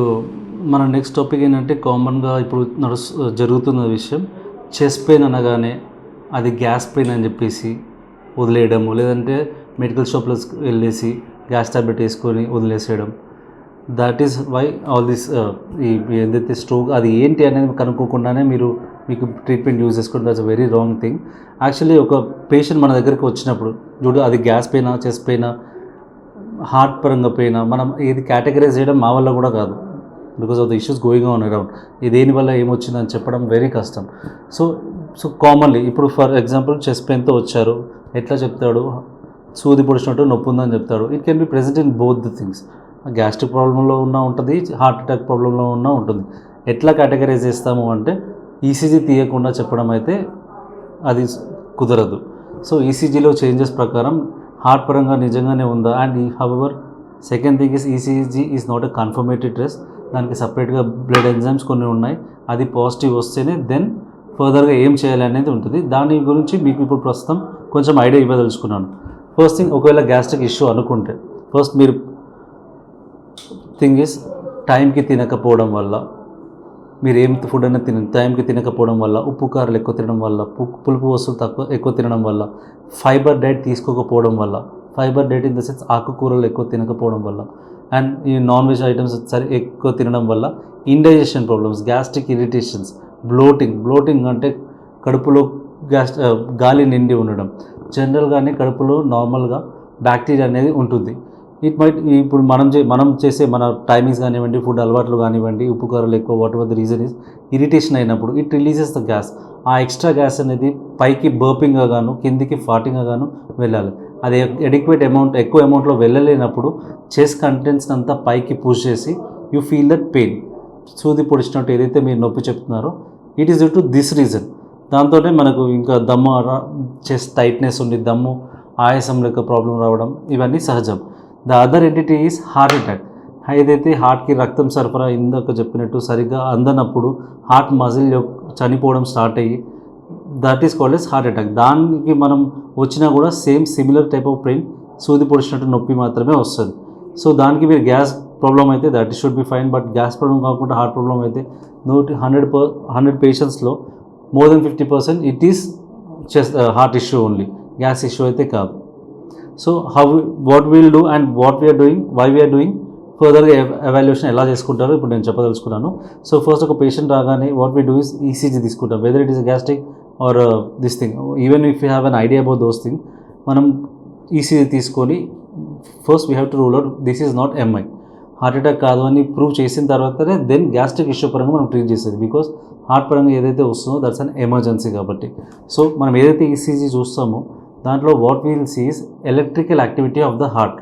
So, మన next topic ఏంటంటే కామన్‌గా ఇప్పుడు జరుగుతున్న విషయం చెస్ట్ పెయిన్ అనగానే అది గ్యాస్ పెయిన్ అని చెప్పేసి వదిలేయడము. లేదంటే మెడికల్ షాప్‌లోకి వెళ్ళేసి గ్యాస్ టాబ్లెట్ ఏసుకొని వదిలేసేయడం. That is why all this ఈ ఏదైతే స్ట్రోక్ అది ఏంటి అనేది కనుక్కోకుండానే మీకు ట్రీట్మెంట్ యూజ్ చేసుకోవడం that's a very wrong thing. Actually ఒక పేషెంట్ మన దగ్గరికి వచ్చినప్పుడు చూడు అది గ్యాస్ పెయినా, చెస్ట్ పెయినా, హార్ట్ పరంగా పెయినా మనం ఇది కేటగరైజ్ చేయడం మా వల్ల కూడా కాదు. Because of the issues going on around. దేనివల్ల ఏమొచ్చిందని చెప్పడం వెరీ కష్టం. సో సో కామన్లీ ఇప్పుడు ఫర్ ఎగ్జాంపుల్ చెస్ట్ పెయిన్తో వచ్చారు, ఎట్లా చెప్తాడు? సూది పొడిచినట్టు నొప్పి ఉందని చెప్తాడు. It can be present in both the things. Gastric ప్రాబ్లంలో ఉన్న ఉంటుంది, హార్ట్ అటాక్ ప్రాబ్లంలో ఉన్న ఉంటుంది. ఎట్లా కేటగరైజ్ చేస్తాము అంటే ఈసీజీ తీయకుండా చెప్పడం అయితే అది కుదరదు. సో ఈసీజీలో చేంజెస్ ప్రకారం హార్ట్ పరంగా నిజంగానే ఉందా and however second thing is ECG is not a confirmatory test. దానికి సపరేట్గా బ్లడ్ ఎంజైమ్స్ కొన్ని ఉన్నాయి. అది పాజిటివ్ వస్తేనే దెన్ ఫర్దర్గా ఏం చేయాలి అనేది ఉంటుంది. దాని గురించి మీకు ఇప్పుడు ప్రస్తుతం కొంచెం ఐడియా ఇవ్వదలుచుకున్నాను. ఫస్ట్ థింగ్, ఒకవేళ గ్యాస్ట్రిక్ ఇష్యూ అనుకుంటే ఫస్ట్ మీరు థింగ్ ఇస్ టైంకి తినకపోవడం వల్ల, మీరు ఏం ఫుడ్ అయినా టైంకి తినకపోవడం వల్ల, ఉప్పు కారాలు ఎక్కువ తినడం వల్ల, పులుపు వస్తువులు ఎక్కువ తినడం వల్ల, ఫైబర్ డైట్ తీసుకోకపోవడం వల్ల, fibre diet in the sense ఆకుకూరలు ఎక్కువ తినకపోవడం వల్ల, అండ్ ఈ నాన్ వెజ్ ఐటమ్స్ ఎక్కువ తినడం వల్ల indigestion problems, gastric irritations, bloating అంటే కడుపులో గాలి నిండి ఉండడం. జనరల్గానే కడుపులో నార్మల్గా బ్యాక్టీరియా అనేది ఉంటుంది. ఇట్ మైట్ ఇప్పుడు మనం చేసే మన టైమింగ్స్ కానివ్వండి, ఫుడ్ అలవాట్లు కానివ్వండి, ఉప్పు కారాలు ఎక్కువ, what ever the reason is, irritation అయినప్పుడు ఇట్ రిలీజెస్ ద గ్యాస్. ఆ ఎక్స్ట్రా గ్యాస్ అనేది పైకి బర్పింగ్గా గాను కిందికి ఫార్టింగ్గా గాను వెళ్ళాలి. అది ఎక్కువ అమౌంట్లో వెళ్ళలేనప్పుడు చెస్ట్ కంటెంట్స్ అంతా పైకి పుష్ చేసి యూ ఫీల్ దట్ పెయిన్. సూది పొడిచినట్టు ఏదైతే మీరు నొప్పి చెప్తున్నారో it is due to this reason. దాంతోనే మనకు ఇంకా దమ్ము, చెస్ట్ టైట్నెస్ ఉండి దమ్ము, ఆయాసం లెక్క ప్రాబ్లం రావడం ఇవన్నీ సహజం. The other entity is heart attack. ఏదైతే హార్ట్కి రక్తం సరఫరా ఇందాక చెప్పినట్టు సరిగ్గా అందనప్పుడు హార్ట్ మజిల్ చనిపోవడం స్టార్ట్ అయ్యి that is called as heart attack. దానికి మనం వచ్చినా కూడా సిమిలర్ టైప్ ఆఫ్ పెయిన్, సూది పొడిచినట్టు నొప్పి మాత్రమే వస్తుంది. సో దానికి మీరు గ్యాస్ ప్రాబ్లం అయితే that should be fine. But gas problem కాకుండా హార్ట్ ప్రాబ్లం అయితే 100 పేషెంట్స్లో more than 50% it is heart issue only, gas issue అయితే కాదు. So what we'll do and what we are doing, why we are doing, ఫర్దర్గా evaluation ఎలా చేసుకుంటారో ఇప్పుడు నేను చెప్పదలుచుకున్నాను. సో ఫస్ట్ ఒక పేషెంట్ రాగానే what we do is ECG తీసుకుంటాం, whether it is gastric or this thing. Even if you have an idea about those thing, మనం ఈసీజీ తీసుకొని first we have to rule out this is not MI, heart attack కాదు అని prove చేసిన తర్వాతనే then gastric issue పరంగా మనం treat చేసేది. Because heart పరంగా ఏదైతే వస్తుందో దట్స్ అన్ ఎమర్జెన్సీ కాబట్టి. సో మనం ఏదైతే ఈసీజీ చూస్తామో దాంట్లో what we'll see is electrical activity of the heart.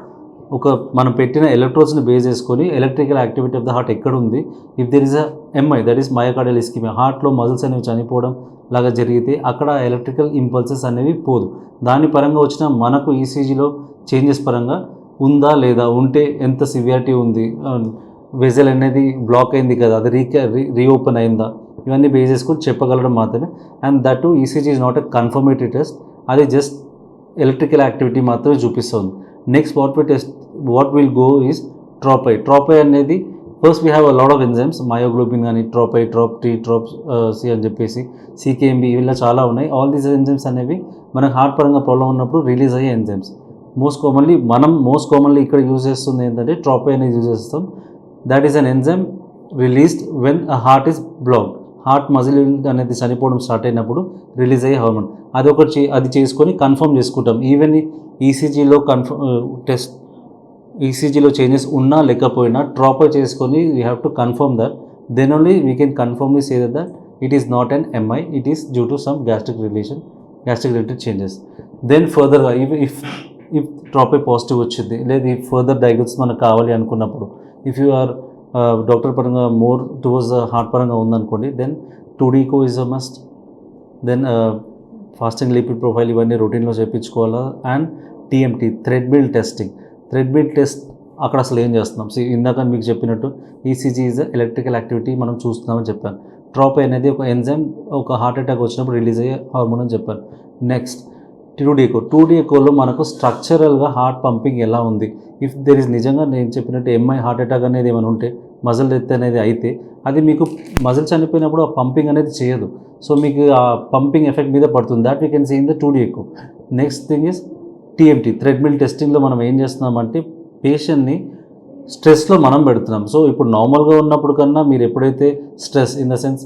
మనం పెట్టిన ఎలక్ట్రోడ్స్ని బేస్ చేసుకొని electrical activity of the heart ఎక్కడ ఉంది, if there is a MI that is myocardial ischaemia, హార్ట్లో మజిల్స్ అనేవి చనిపోవడం లాగా జరిగితే అక్కడ ఎలక్ట్రికల్ ఇంపల్సెస్ అనేవి పోదు. దాని పరంగా వచ్చిన మనకు ఈసీజీలో చేంజెస్ పరంగా ఉందా లేదా, ఉంటే ఎంత సివియారిటీ ఉంది, వెజల్ అనేది బ్లాక్ అయింది కదా, అది రీఓపెన్ అయిందా, ఇవన్నీ బేస్ చేసుకొని చెప్పగలడం మాత్రమే. And that to ECG is not a confirmatory test, అది జస్ట్ ఎలక్ట్రికల్ యాక్టివిటీ మాత్రమే చూపిస్తుంది. Next what will go is trop I అనేది first we have a lot of enzymes, myoglobin కానీ ట్రోపై, ట్రోప్ టీ, ట్రోప్ సి అని చెప్పేసి సికేఎంబి ఇలా చాలా ఉన్నాయి. ఆల్ దీస్ ఎంజైమ్స్ అనేవి మనకు హార్ట్ పరంగా ప్రాబ్లం ఉన్నప్పుడు రిలీజ్ అయ్యే ఎంజైమ్స్. మోస్ట్ కామన్లీ ఇక్కడ యూజ్ చేస్తుంది ఏంటంటే ట్రోపై అనేది యూజ్ చేస్తాం. That is an enzyme released when a heart is blocked. Heart muscle అనేది చనిపోవడం స్టార్ట్ అయినప్పుడు రిలీజ్ అయ్యే హార్మోన్ అది చేసుకొని కన్ఫర్మ్ చేసుకుంటాం. ఈవెన్ ఈసీజీలో ఈసీజీలో చేంజెస్ ఉన్నా లేకపోయినా ట్రోపై చేసుకొని you have to confirm that, then only we can confirmly say that it is not an MI, it is due to some gastric related changes. Then ఫర్దర్గా if trop I positive వచ్చింది, లేదా ఈ further diagnosis మనకు కావాలి అనుకున్నప్పుడు, if you are doctor పరంగా more towards heart పరంగా ఉందనుకోండి, then 2D-ECHO is a must. Then fasting lipid profile ఇవన్నీ రొటీన్లో చేయించుకోవాలా. అండ్ టీఎంటీ, థ్రెడ్మిల్ టెస్ట్ అక్కడ అసలు ఏం చేస్తున్నాం. ఇందాక మీకు చెప్పినట్టు ఈసీజీ ఈజ్ ఎలక్ట్రికల్ యాక్టివిటీ మనం చూస్తున్నామని చెప్పాను. ట్రోపై అనేది ఒక ఎంజైమ్, ఒక హార్ట్ అటాక్ వచ్చినప్పుడు రిలీజ్ అయ్యే హార్మోన్ అని చెప్పాను. నెక్స్ట్ 2D-ECHO మనకు స్ట్రక్చరల్గా హార్ట్ పంపింగ్ ఎలా ఉంది, ఇఫ్ దెర్ ఇస్ నిజంగా నేను చెప్పినట్టు ఎంఐ హార్ట్ అటాక్ అనేది ఏమైనా ఉంటే మజిల్ డెత్ అనేది అయితే అది మీకు మజిల్ చనిపోయినప్పుడు ఆ పంపింగ్ అనేది చేయదు. సో మీకు ఆ పంపింగ్ ఎఫెక్ట్ మీద పడుతుంది. That we can see in the 2D echo. Next thing is TMT, treadmill టెస్టింగ్లో మనం ఏం చేస్తున్నామంటే పేషెంట్ని స్ట్రెస్లో మనం పెడుతున్నాం. సో ఇప్పుడు నార్మల్గా ఉన్నప్పుడు కన్నా మీరు ఎప్పుడైతే stress in the sense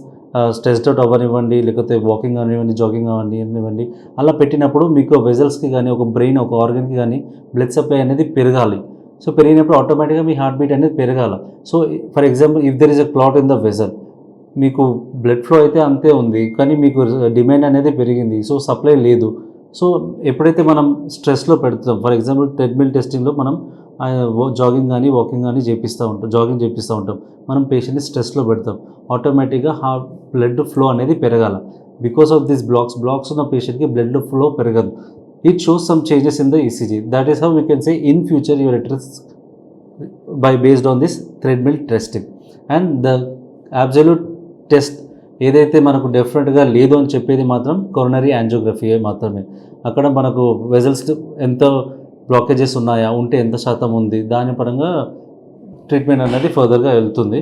stressed out అవ్వనివ్వండి, లేకపోతే వాకింగ్ అనివ్వండి, జాగింగ్ అనివ్వండి, అలా పెట్టినప్పుడు మీకు వెజల్స్కి కానీ ఒక బ్రెయిన్ ఒక ఆర్గన్కి కానీ బ్లడ్ సప్లై అనేది పెరగాలి. సో పెరిగినప్పుడు ఆటోమేటిక్గా మీ హార్ట్ బీట్ అనేది పెరగాలి. So for example if there is a clot in the vessel, మీకు బ్లడ్ ఫ్లో అయితే అంతే ఉంది కానీ మీకు డిమాండ్ అనేది పెరిగింది, సో సప్లై లేదు. సో ఎప్పుడైతే మనం స్ట్రెస్లో పెడుతున్నాం, ఫర్ ఎగ్జాంపుల్ ట్రెడ్మిల్ టెస్టింగ్లో మనం జాగింగ్ కానీ వాకింగ్ కానీ జాగింగ్ చేపిస్తూ ఉంటాం, మనం పేషెంట్ని స్ట్రెస్లో పెడతాం, ఆటోమేటిక్గా హార్ట్ బ్లడ్ ఫ్లో అనేది పెరగాల. బికాస్ ఆఫ్ దిస్ బ్లాక్స్ ఉన్న పేషెంట్కి బ్లడ్ ఫ్లో పెరగదు. It shows some changes in the ECG. That is how we can say in future your at risk based on this treadmill testing. And the absolute test ఏదైతే మనకు డెఫినెట్గా లేదు అని చెప్పేది మాత్రం కొరోనరీ యాంజియోగ్రఫీ మాత్రమే. అక్కడ మనకు వెజల్స్ ఎంత బ్లాకేజెస్ ఉన్నాయా, ఉంటే ఎంత శాతం ఉంది, దాని పరంగా ట్రీట్మెంట్ అనేది ఫర్దర్గా వెళ్తుంది.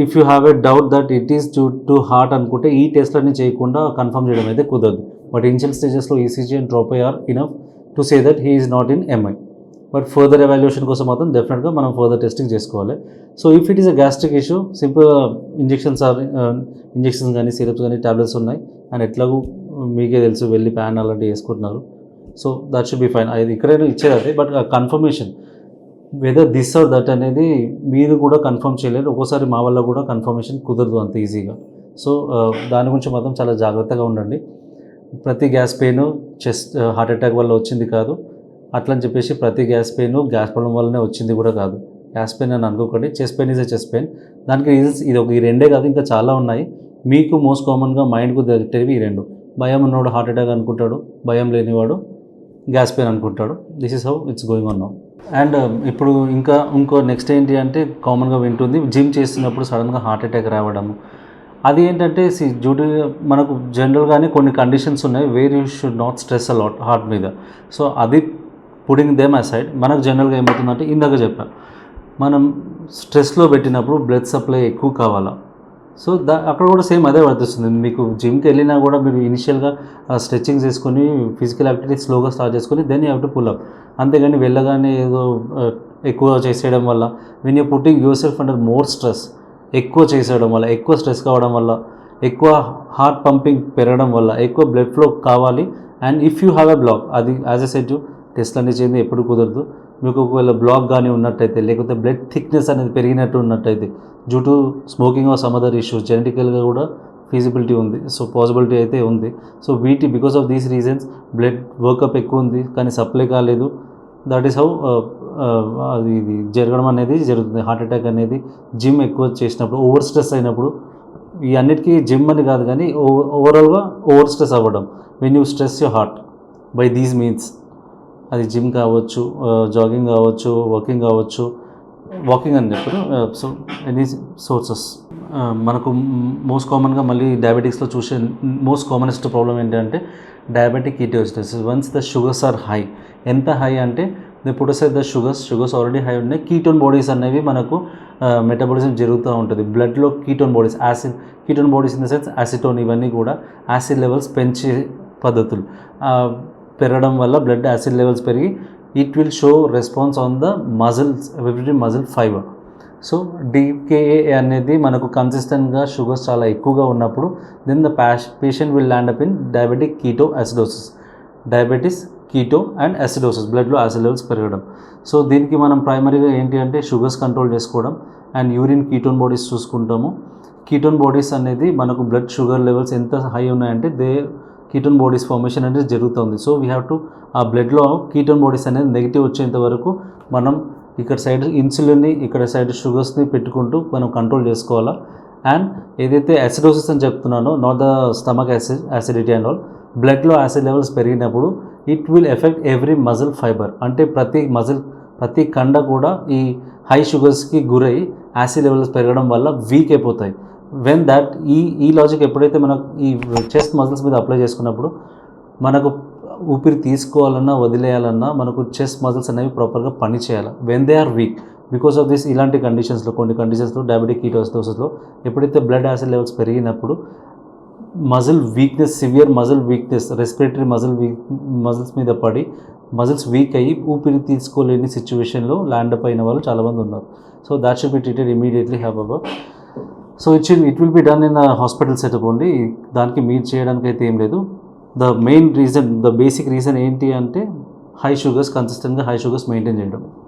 If you have a doubt that it is due to heart అనుకుంటే ఈ టెస్ట్లన్నీ చేయకుండా కన్ఫర్మ్ చేయడం అయితే కుదరదు. బట్ ఇనిషియల్ స్టేజెస్లో ECG and trop are enough to say that he is not in MI. But further evaluation కోసం మాత్రం డెఫినెట్గా మనం ఫర్దర్ టెస్టింగ్ చేసుకోవాలి. So if it is a gastric issue, simple injections కానీ సిరప్స్ కానీ టాబ్లెట్స్ ఉన్నాయి and ఎట్లాగూ మీకే తెలుసు వెళ్ళి ప్యాన్ అలాంటివి వేసుకుంటున్నారు. So that should be fine. అది ఇక్కడైనా ఇచ్చేది అదే, but confirmation whether this or that అనేది మీరు కూడా కన్ఫర్మ్ చేయలేరు. ఒక్కోసారి మా వల్ల కూడా కన్ఫర్మేషన్ కుదరదు అంత ఈజీగా. సో దాని గురించి మాత్రం చాలా జాగ్రత్తగా ఉండండి. ప్రతి గ్యాస్ పెయిన్ హార్ట్ అటాక్ వల్ల వచ్చింది కాదు, అట్లని చెప్పేసి ప్రతి గ్యాస్ ప్రాబ్లం వల్లనే వచ్చింది కూడా కాదు. గ్యాస్ పెయిన్ అని అనుకోకండి. Chest pain is a chest pain. దానికి రీజన్స్ ఈ రెండే కాదు, ఇంకా చాలా ఉన్నాయి. మీకు మోస్ట్ కామన్గా మైండ్కు తెలివి ఈ రెండు. భయం ఉన్నవాడు హార్ట్ అటాక్ అనుకుంటాడు, భయం లేనివాడు గ్యాస్ పెయిన్ అనుకుంటాడు. This is how it's going on now. And ఇప్పుడు ఇంకో నెక్స్ట్ ఏంటి అంటే కామన్గా వింటుంది, జిమ్ చేస్తున్నప్పుడు సడన్గా హార్ట్ అటాక్ రావడము. అది ఏంటంటే మనకు జనరల్గానే కొన్ని కండిషన్స్ ఉన్నాయి where you should not stress a lot heart మీద. సో అది పుడింగ్ దెమ్ అసైడ్, మనకు జనరల్గా ఏమవుతుందంటే ఇందాక చెప్పాను, మనం స్ట్రెస్లో పెట్టినప్పుడు బ్లడ్ సప్లై ఎక్కువ కావాలా. సో అక్కడ కూడా సేమ్ అదే వర్తిస్తుంది. మీకు జిమ్కి వెళ్ళినా కూడా మీరు ఇనిషియల్గా స్ట్రెచ్చింగ్ చేసుకొని ఫిజికల్ యాక్టివిటీ స్లోగా స్టార్ట్ చేసుకొని then you have to pull up. అంతేగాని వెళ్ళగానే ఏదో ఎక్కువ చేసేయడం వల్ల when you putting yourself under more stress, ఎక్కువ చేసేయడం వల్ల, ఎక్కువ స్ట్రెస్ కావడం వల్ల, ఎక్కువ హార్ట్ పంపింగ్ పెరగడం వల్ల, ఎక్కువ బ్లడ్ ఫ్లో కావాలి. And if you have a block, అది యాజ్ ఎ సెడ్ టెస్ట్ అనేది చేయండి, ఎప్పుడు కుదరదు. మీకు ఒకవేళ బ్లాక్ కానీ ఉన్నట్టయితే, లేకపోతే బ్లడ్ థిక్నెస్ అనేది పెరిగినట్టు ఉన్నట్టయితే due to smoking or some other issues, జెనెటికల్గా కూడా ఫీజిబిలిటీ ఉంది, సో పాసిబిలిటీ అయితే ఉంది. So because of these reasons blood workup ఎక్కువ ఉంది కానీ సప్లై కాలేదు. దట్ ఈస్ హౌ అది జరగడం అనేది జరుగుతుంది. హార్ట్ అటాక్ అనేది జిమ్ ఎక్కువ చేసినప్పుడు, ఓవర్ స్ట్రెస్ అయినప్పుడు, ఈ అన్నిటికీ జిమ్ అని కాదు కానీ ఓవరాల్గా ఓవర్ స్ట్రెస్ అవ్వడం, when you stress your heart by these means, అది జిమ్ కావచ్చు, జాగింగ్ కావచ్చు, వాకింగ్ అని చెప్పారు. So any sources. మనకు మోస్ట్ కామన్గా మళ్ళీ డయాబెటిక్స్లో చూసే మోస్ట్ కామనెస్ట్ ప్రాబ్లం ఏంటంటే diabetic ketosis. Once the sugars are high, ఎంత హై అంటే they put aside the sugars already high ఉన్నాయి. కీటోన్ బాడీస్ అనేవి మనకు మెటబాలిజం జరుగుతూ ఉంటుంది. బ్లడ్లో ketone bodies in the sense acetone, ఇవన్నీ కూడా యాసిడ్ లెవెల్స్ పెంచే పద్ధతులు. పెరగడం వల్ల బ్లడ్ యాసిడ్ లెవెల్స్ పెరిగి it will show response on the every muscle fibre. So DKA అనేది మనకు కన్సిస్టెంట్గా షుగర్స్ చాలా ఎక్కువగా ఉన్నప్పుడు then the patient will land up in diabetic keto and acidosis, బ్లడ్లో యాసిడ్ లెవెల్స్ పెరగడం. సో దీనికి మనం ప్రైమరీగా ఏంటి అంటే షుగర్స్ కంట్రోల్ చేసుకోవడం అండ్ యూరిన్ కీటోన్ బాడీస్ చూసుకుంటాము. కీటోన్ బాడీస్ అనేది మనకు బ్లడ్ షుగర్ లెవెల్స్ ఎంత హై ఉన్నాయంటే కీటోన్ బాడీస్ ఫార్మేషన్ అనేది జరుగుతుంది. సో వీ హ్యావ్ టు ఆ బ్లడ్లో కీటోన్ బాడీస్ అనేది నెగిటివ్ వచ్చేంత వరకు మనం ఇక్కడ సైడ్ ఇన్సులిన్ని, ఇక్కడ సైడ్ షుగర్స్ని పెట్టుకుంటూ మనం కంట్రోల్ చేసుకోవాలా. అండ్ ఏదైతే యాసిడోసిస్ అని చెప్తున్నానో, not the stomach acidity and all, బ్లడ్లో యాసిడ్ లెవెల్స్ పెరిగినప్పుడు it will effect every muscle fibre. అంటే ప్రతి కండ కూడా ఈ హై షుగర్స్కి గురై యాసిడ్ లెవెల్స్ పెరగడం వల్ల వీక్ అయిపోతాయి. వెన్ దట్ ఈ లాజిక్ ఎప్పుడైతే మనకు ఈ చెస్ట్ మజిల్స్ మీద అప్లై చేసుకున్నప్పుడు మనకు ఊపిరి తీసుకోవాలన్నా వదిలేయాలన్నా మనకు చెస్ట్ మజిల్స్ అనేవి ప్రాపర్గా పని చేయాలి. When they are weak, because of this ఇలాంటి కండిషన్స్లో కొన్ని కండిషన్స్లో డయాబెటిక్ కీటోసిడోసిస్లో ఎప్పుడైతే బ్లడ్ యాసిడ్ లెవెల్స్ పెరిగినప్పుడు muscle weakness, severe muscle weakness, respiratory muscles మీద పడి మజిల్స్ వీక్ అయ్యి ఊపిరి తీసుకోలేని సిచ్యువేషన్లో ల్యాండ్ అప్ అయిన వాళ్ళు చాలామంది ఉన్నారు. So that should be treated immediately have. So it will be done in hospital setup only. దానికి మీరు చేయడానికి అయితే ఏం లేదు. ద బేసిక్ రీజన్ ఏంటి అంటే హై షుగర్స్, కన్సిస్టెంట్గా హై షుగర్స్ మెయింటైన్ చేయడం.